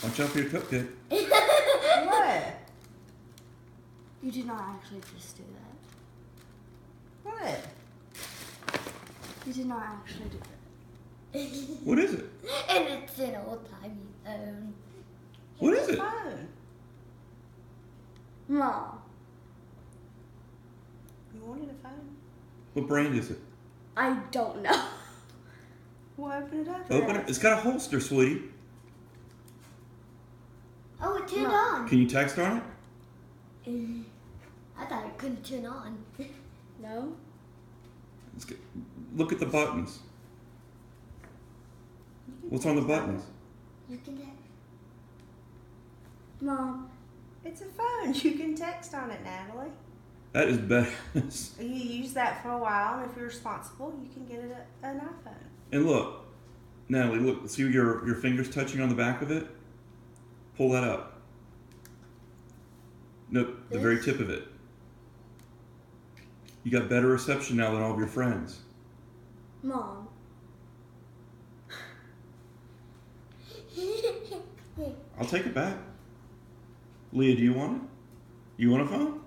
Watch out for your cupcake. What? You did not actually just do that. What? You did not actually do that. What is it? And it's an old timey phone. What It's is a it? phone. Mom, You wanted a phone? What brand is it? I don't know. Well, open it up. Open it. It's got a holster, sweetie. Oh, it turned No. on. Can you text on it? I thought it couldn't turn on. No? Look at the buttons. What's on the buttons? You can text. Mom, It's a phone. You can text on it, Natalie. That is better. You use that for a while, and if you're responsible, you can get it an iPhone. And look, Natalie, look. See your fingers touching on the back of it? Pull that up. Nope, the very tip of it. You got better reception now than all of your friends. Mom, I'll take it back. Leah, do you want it? You want a phone?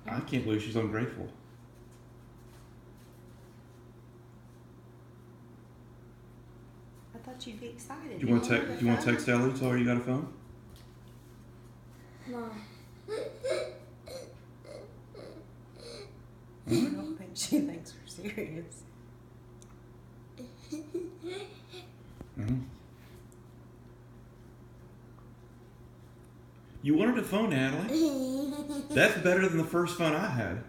I can't believe she's ungrateful. I thought you'd be excited. Do you want to text Ellie? Tell her you got a phone? Mom, I don't think she thinks we're serious. Mm-hmm. You wanted a phone, Natalie? That's better than the first phone I had.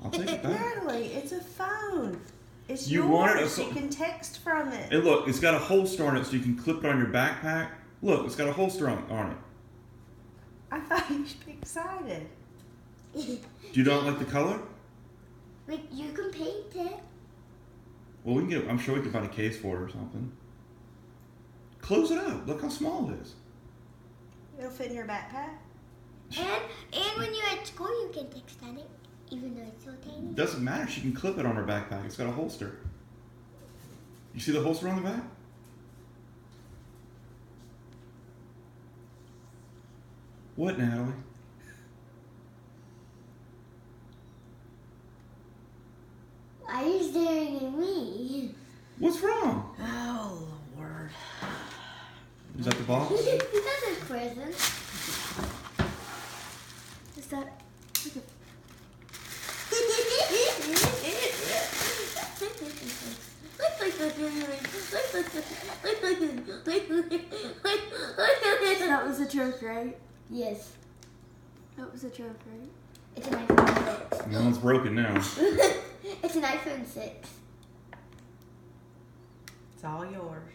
I'll take it back. Natalie, it's a phone. It's You yours. wanted a You phone. can text from it. And look, it's got a holster on it so you can clip it on your backpack. Look, it's got a holster on it. I thought you'd be excited. Do you not like the color? Wait, you can paint it. Well, I'm sure we can find a case for it or something. Close it up. Look how small it is. It'll fit in your backpack. And when you're at school, you can text on it, even though it's so tiny. It doesn't matter. She can clip it on her backpack. It's got a holster. You see the holster on the back? What, Natalie? Why are you staring at me? What's wrong? Oh, Lord. Is that the box? That's a present. is that that was a joke, right? Yes, That was a joke, right? it's an iPhone 6. No, it's broken now. It's an iPhone 6. It's all yours.